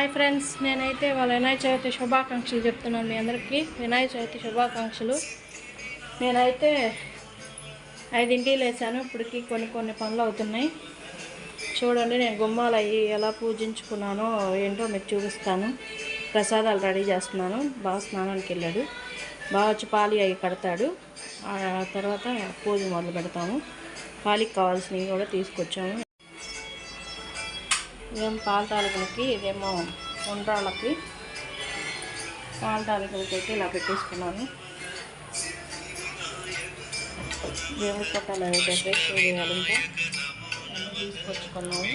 Hi friends, నేనైతే వాళ్ళ వినాయక చవితి శుభాకాంక్షలు చెప్తున్నాను మీ అందరికీ. వినాయక చవితి శుభాకాంక్షలు. నేనైతే 5 లేసాను. ఇప్పటికి కొన్ని పనులు అవుతున్నాయి. చూడండి, నేను గుమ్మాలు అవి ఎలా పూజించుకున్నానో ఏంటో మీకు చూపిస్తాను. ప్రసాదాలు రెడీ చేస్తున్నాను. బాగా స్నానానికి వెళ్ళాడు. బాగా వచ్చి పాలి అవి కడతాడు. ఆ తర్వాత పూజ మొదలు పెడతాము. పాలికి కావాల్సినవి కూడా తీసుకొచ్చాము. ఇదేమో పాల తాలికలకి, ఇదేమో ఉండ్రాళ్ళకి. పాల తాలికలకి అయితే ఇలా పెట్టేసుకున్నాను. దేవుడి పట్టాలు అవి డెకరేషన్ చేయాలి. ఇంకా అన్నీ తీసుకొచ్చుకున్నాము.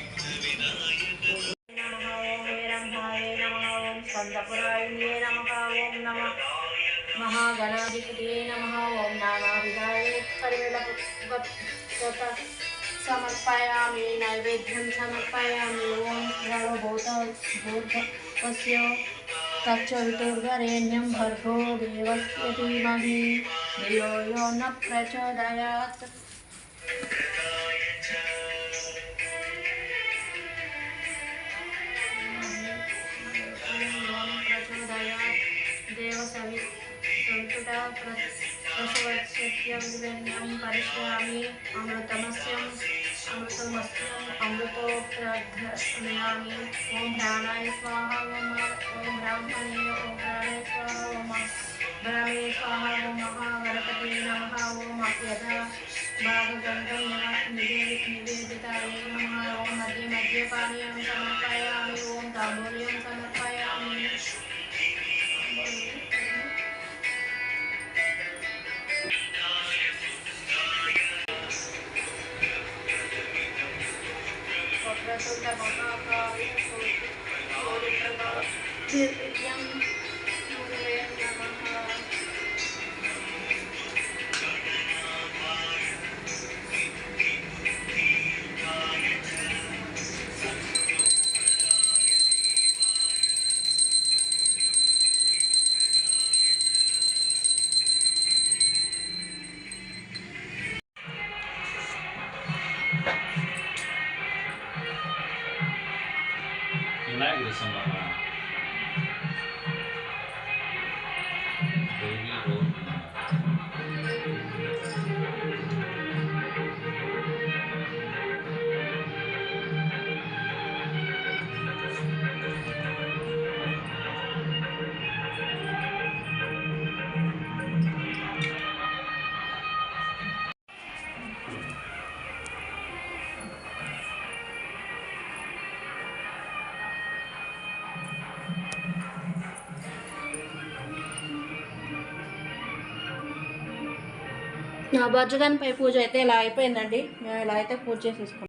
మహాగణాధిపతి నమః. ఓం నానావిధాయ సమర్పయామి. నైవేద్యం సమర్పయామి. ఓం సర్వభూతస్య తచ్చవితుర్వరేణ్యం భర్గో దేవస్య ధీమహి ధియో యో న ప్రచోదయాత్. ప్రసవత్స్యం పరిశ్యామి. అమృతమస్యం అమృతోప్రధ్యామి. ఓం ప్రాణాయ స్వాహ. ఓం బ్రాహ్మణే. ఓం ప్రాణాయ స్వాహ. ఓం బ్రహ్మే స్వాహ. ఓం మహాగణపతి నమః. ఓం అప్యథ భాగగంధం నివేదితాయ నమః. ఓం మధ్య మధ్య పానీయం సమర్పయామి. ఓం తాంబూల్యం సమర్పయామి. వినాయకుడి సంబంధం నా బజ్జగానిపై పూజ అయితే ఇలా అయిపోయిందండి. మేము ఇలా అయితే పూజ చేసేసుకున్నాం.